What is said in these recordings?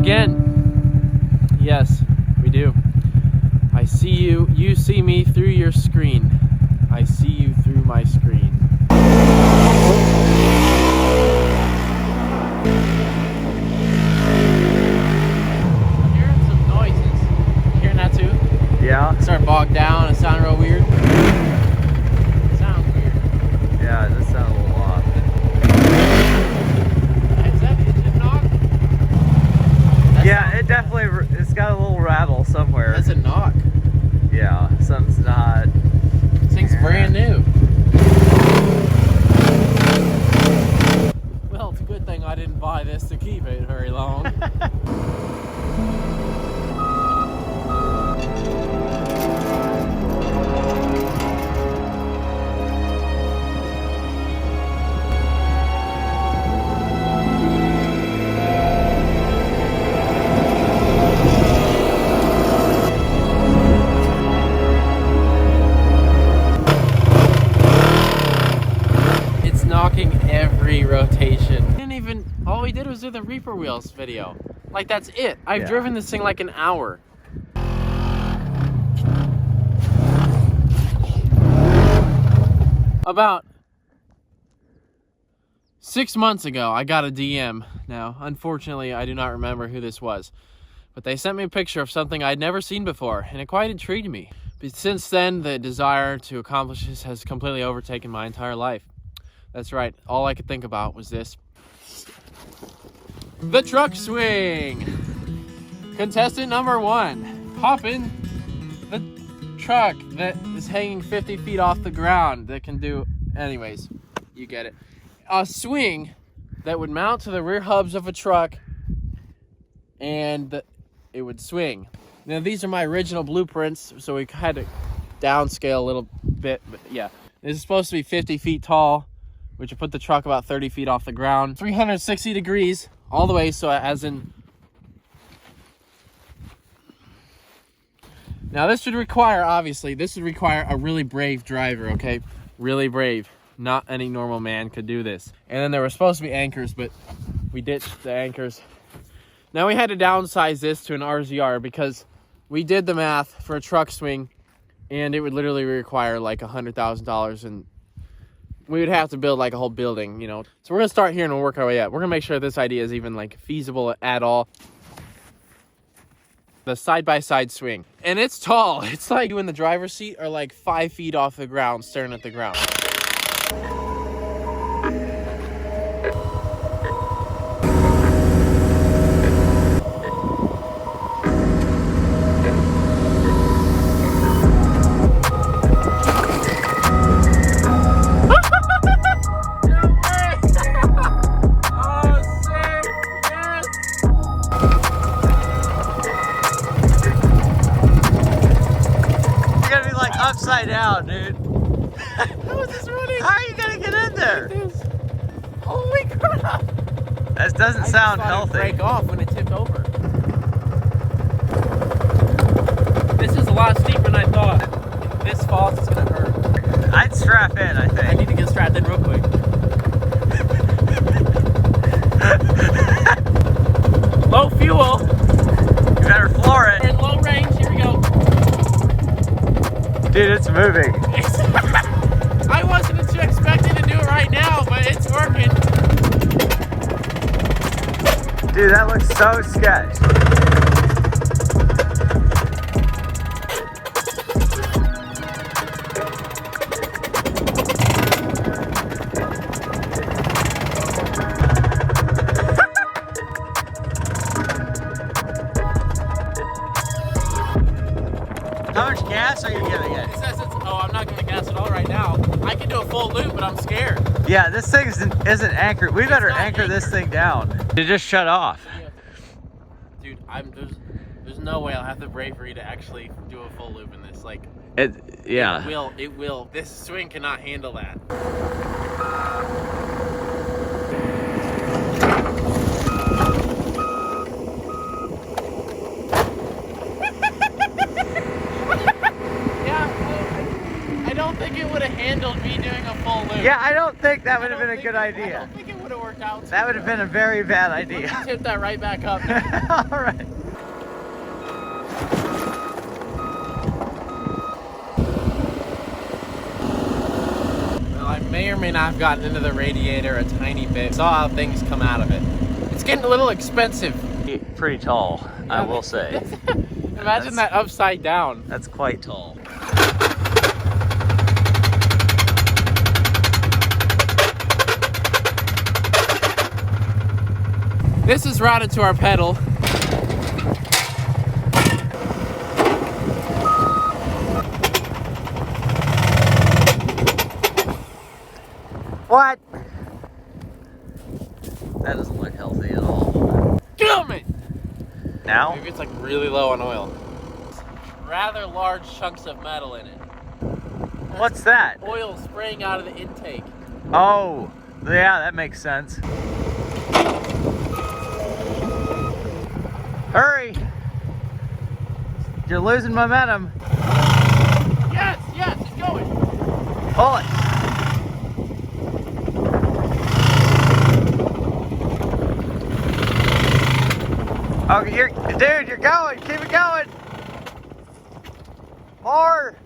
again. Yes, we do. I see you. You see me through your screen. I see you through my screen. I'm hearing some noises. You hearing that too? Yeah. It started bogged down. It sounded real weird. It sounds weird. Yeah, it does sound a little off. Is it knock? Yeah, it definitely, it's got a little rattle somewhere. That's a knock. Yeah, something's not. This thing's brand new. Well, it's a good thing I didn't buy this to keep it very long. Every rotation. All we did was do the Reaper wheels video. Like, that's it. I've driven this thing like an hour. About 6 months ago, I got a DM. Now, unfortunately, I do not remember who this was, but they sent me a picture of something I'd never seen before, and it quite intrigued me. But since then, the desire to accomplish this has completely overtaken my entire life. That's right, all I could think about was this. The truck swing! Contestant number 1. Hop in the truck that is hanging 50 feet off the ground that can do, anyways, you get it. A swing that would mount to the rear hubs of a truck and it would swing. Now, these are my original blueprints, so we had to downscale a little bit, but yeah. This is supposed to be 50 feet tall, which would put the truck about 30 feet off the ground. 360 degrees all the way, so as in... Now this would require, obviously, a really brave driver, okay? Really brave. Not any normal man could do this. And then there were supposed to be anchors, but we ditched the anchors. Now we had to downsize this to an RZR because we did the math for a truck swing, and it would literally require like $100,000, and we would have to build like a whole building, you know. So we're gonna start here and we'll work our way up. We're gonna make sure this idea is even like feasible at all. The side-by-side swing. And it's tall. It's like you in the driver's seat are like 5 feet off the ground, staring at the ground. Upside down, dude. How is this running? How are you gonna get in there? Like this? Holy crap! That doesn't sound healthy. Break off when it tipped over. This is a lot steeper than I thought. If this falls, it's gonna hurt. I'd strap in, I think. I need to get strapped in real quick. Low fuel. You better floor it. We're in low range. Here we go. Dude, it's moving. I wasn't expecting to do it right now, but it's working. Dude, that looks so sketch. How much gas are you giving it? It says I'm not going to gas it all right now. I can do a full loop, but I'm scared. Yeah, this thing isn't anchored. We better anchor this thing down. It just shut off. Dude, there's no way I'll have the bravery to actually do a full loop in this. Like, yeah. It will. This swing cannot handle that. I don't think it would have handled me doing a full loop. Yeah, I don't think that would have been a good idea. I don't think it would have worked work out. That would have been a very bad idea. Tip that right back up now. All right. Well, I may or may not have gotten into the radiator a tiny bit. Saw how things come out of it. It's getting a little expensive. Pretty tall, I will say. Imagine that upside down. That's quite tall. This is routed to our pedal. What? That doesn't look healthy at all. Damn it! Now? Maybe it's like really low on oil. Rather large chunks of metal in it. What's that? Oil spraying out of the intake. Oh, yeah, that makes sense. Hurry! You're losing momentum. Yes, yes, it's going. Pull it. Oh, dude, you're going. Keep it going. More.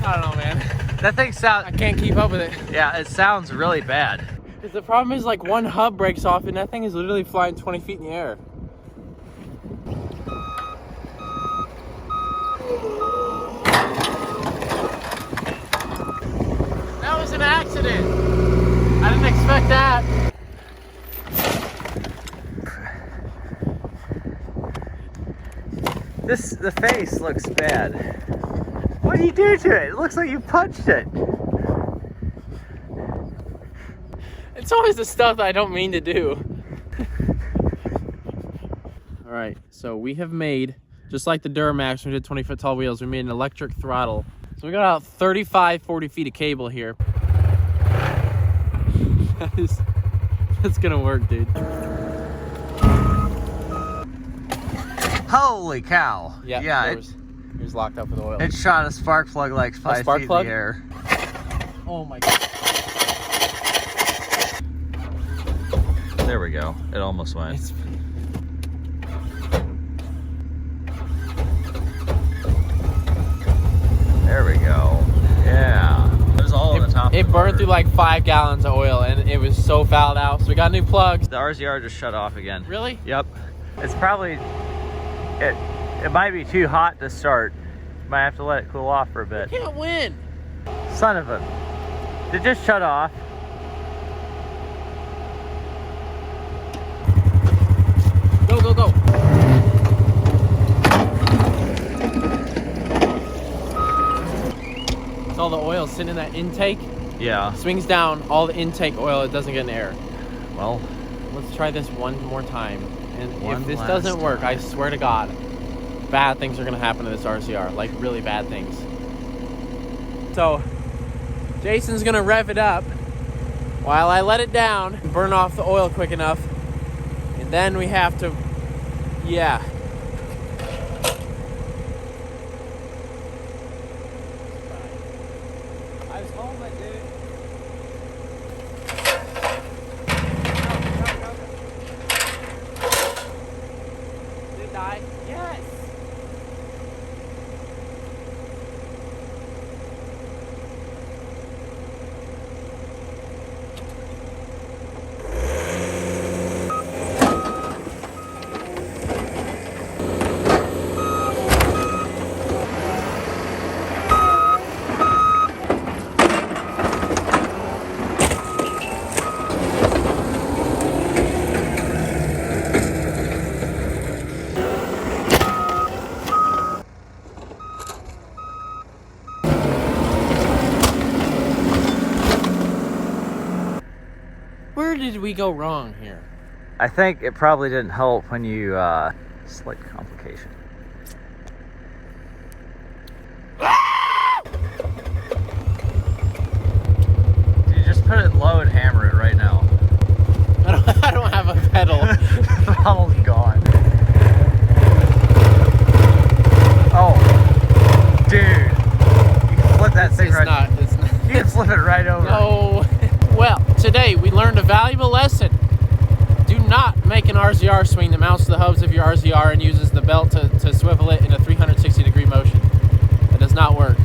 I don't know, man. That thing sounds. I can't keep up with it. Yeah, it sounds really bad. Because the problem is, like, one hub breaks off and that thing is literally flying 20 feet in the air. That was an accident. I didn't expect that. The face looks bad. What did you do to it? It looks like you punched it. It's always the stuff that I don't mean to do. All right, so we have made, just like the Duramax when we did 20-foot tall wheels, we made an electric throttle. So we got about 35, 40 feet of cable here. That's gonna work, dude. Holy cow. Yeah, it was locked up with oil. It shot a spark plug like 5 feet in the air. Oh my God. There we go. It almost went. There we go. Yeah. It was all on the top. It burned through like 5 gallons of oil and it was so fouled out. So we got new plugs. The RZR just shut off again. Really? Yep. It's probably, it might be too hot to start. Might have to let it cool off for a bit. You can't win. Son of a. It just shut off. Go, go, go. It's all the oil sitting in that intake. Yeah. Swings down all the intake oil. It doesn't get in the air. Well, let's try this one more time. And if this last doesn't work, time. I swear to God, bad things are going to happen to this RCR. Like really bad things. So Jason's going to rev it up while I let it down and burn off the oil quick enough. And then we have to, yeah. I was home, my dude. Did it die? Yes. Where did we go wrong here? I think it probably didn't help when you, slight complication. Dude, just put it low and hammer it right now. I don't have a pedal. The pedal's gone. today we learned a valuable lesson. Do not make an RZR swing that mounts to the hubs of your RZR and uses the belt to swivel it in a 360-degree motion. That does not work.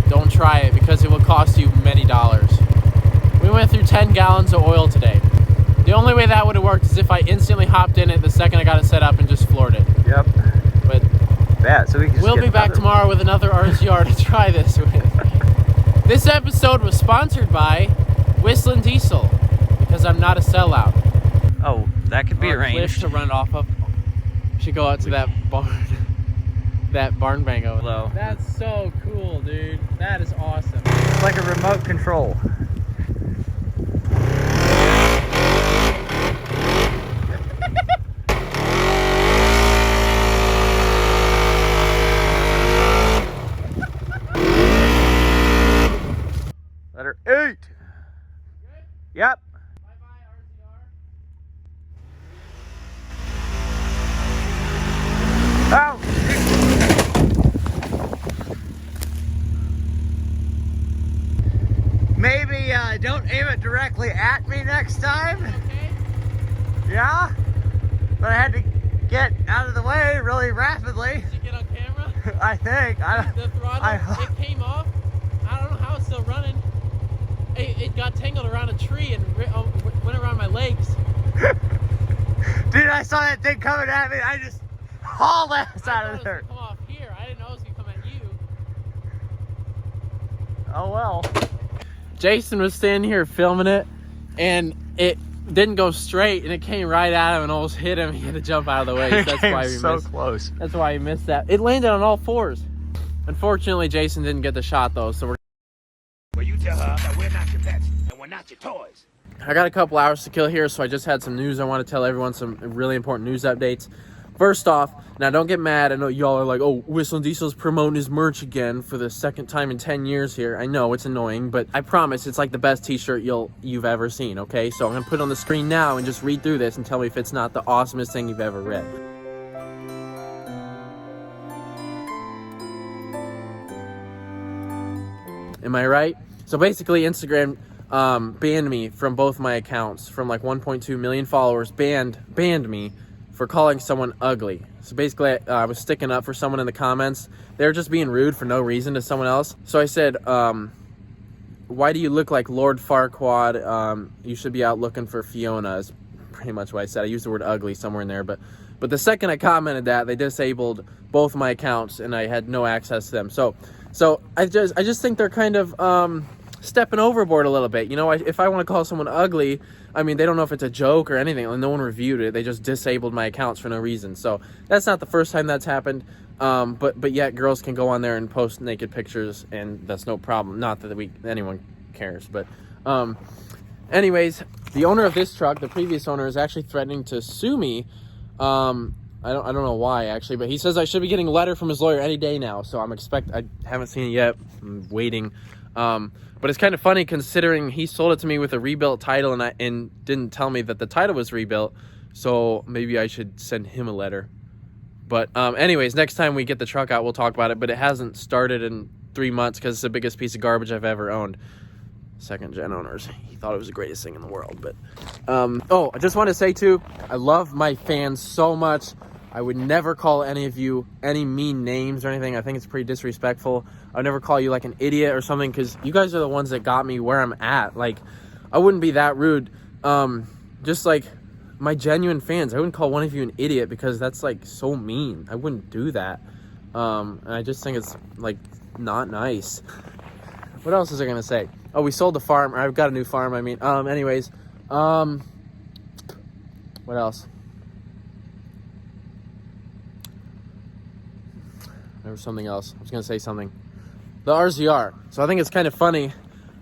Don't try it because it will cost you many dollars. We went through 10 gallons of oil today. The only way that would have worked is if I instantly hopped in it the second I got it set up and just floored it. Yep. But so we can we'll be back tomorrow with another RZR to try this with. This episode was sponsored by WhistlinDiesel because I'm not a sellout. Oh, that could be arranged. To run off of. Should go out to that barn. That barn bang over. Hello. That's so cool, dude. That is awesome. It's like a remote control. Letter 8. Yep. Oh! Maybe don't aim it directly at me next time. Okay. Yeah? But I had to get out of the way really rapidly. Did you get on camera? I think. The throttle, it came off. I don't know how it's still running. It got tangled around a tree and went around my legs. Dude, I saw that thing coming at me. I just hauled ass out of there. Come off here. I didn't know it was gonna come at you. Oh well. Jason was standing here filming it, and it didn't go straight, and it came right at him and almost hit him. He had to jump out of the way. That's why we so missed. Close. That's why he missed that. It landed on all fours. Unfortunately, Jason didn't get the shot though, so we're. Well, you tell her that we're not your pets and we're not your toys. I got a couple hours to kill here, so I just had some news. I want to tell everyone some really important news updates. First off, now don't get mad. I know y'all are like, oh, WhistlinDiesel's promoting his merch again for the second time in 10 years here. I know it's annoying, but I promise it's like the best t-shirt you've ever seen, okay? So I'm going to put it on the screen now and just read through this and tell me if it's not the awesomest thing you've ever read. Am I right? So basically, Instagram banned me from both my accounts, from like 1.2 million followers, banned me for calling someone ugly. So basically, I was sticking up for someone in the comments. They were just being rude for no reason to someone else. So I said, why do you look like Lord Farquaad? You should be out looking for Fiona, is pretty much what I said. I used the word ugly somewhere in there, but the second I commented that, they disabled both my accounts and I had no access to them. So I just think they're kind of stepping overboard a little bit. You know, if I want to call someone ugly, I mean, they don't know if it's a joke or anything. Like, no one reviewed it. They just disabled my accounts for no reason. So that's not the first time that's happened. But yet girls can go on there and post naked pictures, and that's no problem. Not that anyone cares. But anyways, the owner of this truck, the previous owner, is actually threatening to sue me. I don't know why actually, but he says I should be getting a letter from his lawyer any day now. So I haven't seen it yet. I'm waiting. But it's kind of funny considering he sold it to me with a rebuilt title and didn't tell me that the title was rebuilt. So maybe I should send him a letter. But anyways, next time we get the truck out, we'll talk about it. But it hasn't started in 3 months because it's the biggest piece of garbage I've ever owned. Second gen owners. He thought it was the greatest thing in the world. But oh, I just want to say too, I love my fans so much. I would never call any of you any mean names or anything. I think it's pretty disrespectful. I would never call you like an idiot or something, because you guys are the ones that got me where I'm at. Like, I wouldn't be that rude. Just like my genuine fans, I wouldn't call one of you an idiot because that's like so mean. I wouldn't do that. And I just think it's like not nice. What else is I gonna say? Oh, we sold the farm. I've got a new farm. I mean, anyways, what else? There was something else. I was going to say something. The RZR. So I think it's kind of funny.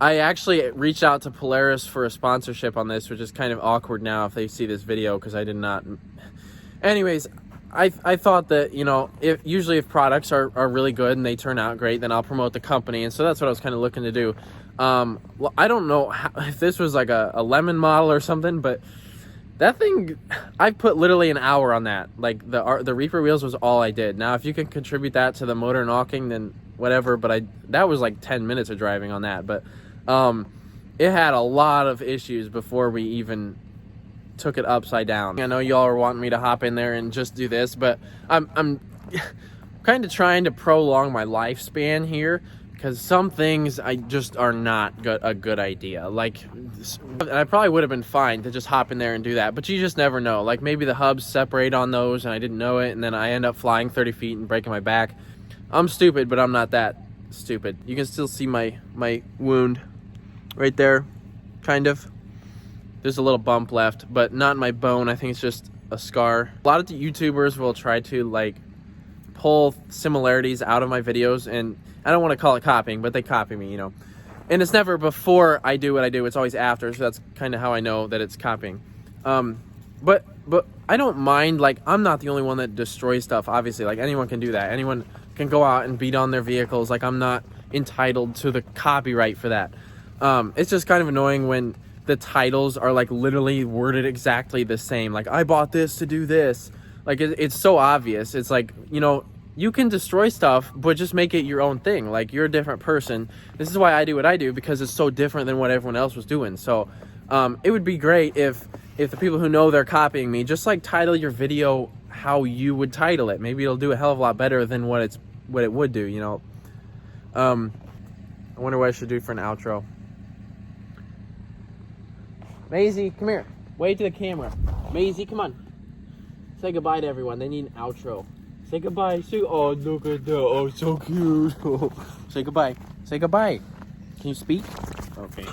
I actually reached out to Polaris for a sponsorship on this, which is kind of awkward now if they see this video, because I did not. Anyways, I thought that, you know, if products are really good and they turn out great, then I'll promote the company. And so that's what I was kind of looking to do. Well, I don't know if this was like a lemon model or something, but that thing, I put literally an hour on that. Like, the Reaper wheels was all I did. Now, if you can contribute that to the motor knocking, then whatever. But that was like 10 minutes of driving on that. But it had a lot of issues before we even took it upside down. I know y'all are wanting me to hop in there and just do this, but I'm kind of trying to prolong my lifespan here, because some things I just are not a good idea. Like, I probably would have been fine to just hop in there and do that, but you just never know. Like, maybe the hubs separate on those and I didn't know it, and then I end up flying 30 feet and breaking my back. I'm stupid, but I'm not that stupid. You can still see my wound right there, kind of. There's a little bump left, but not in my bone. I think it's just a scar. A lot of the YouTubers will try to like pull similarities out of my videos, and I don't want to call it copying, but they copy me, you know. And it's never before I do what I do, it's always after, so that's kind of how I know that it's copying. But I don't mind, like, I'm not the only one that destroys stuff, obviously. Like, anyone can do that. Anyone can go out and beat on their vehicles. Like, I'm not entitled to the copyright for that. It's just kind of annoying when the titles are like literally worded exactly the same. Like, I bought this to do this. Like, it's so obvious. It's like, you know, you can destroy stuff, but just make it your own thing. Like, you're a different person. This is why I do what I do, because it's so different than what everyone else was doing. So it would be great if the people who know they're copying me, just like title your video how you would title it. Maybe it'll do a hell of a lot better than what it would do, you know. I wonder what I should do for an outro. Maisie, come here. Wave to the camera. Maisie, come on. Say goodbye to everyone. They need an outro. Say goodbye. Say, oh, look at that. Oh, so cute. Say goodbye. Say goodbye. Can you speak? Okay.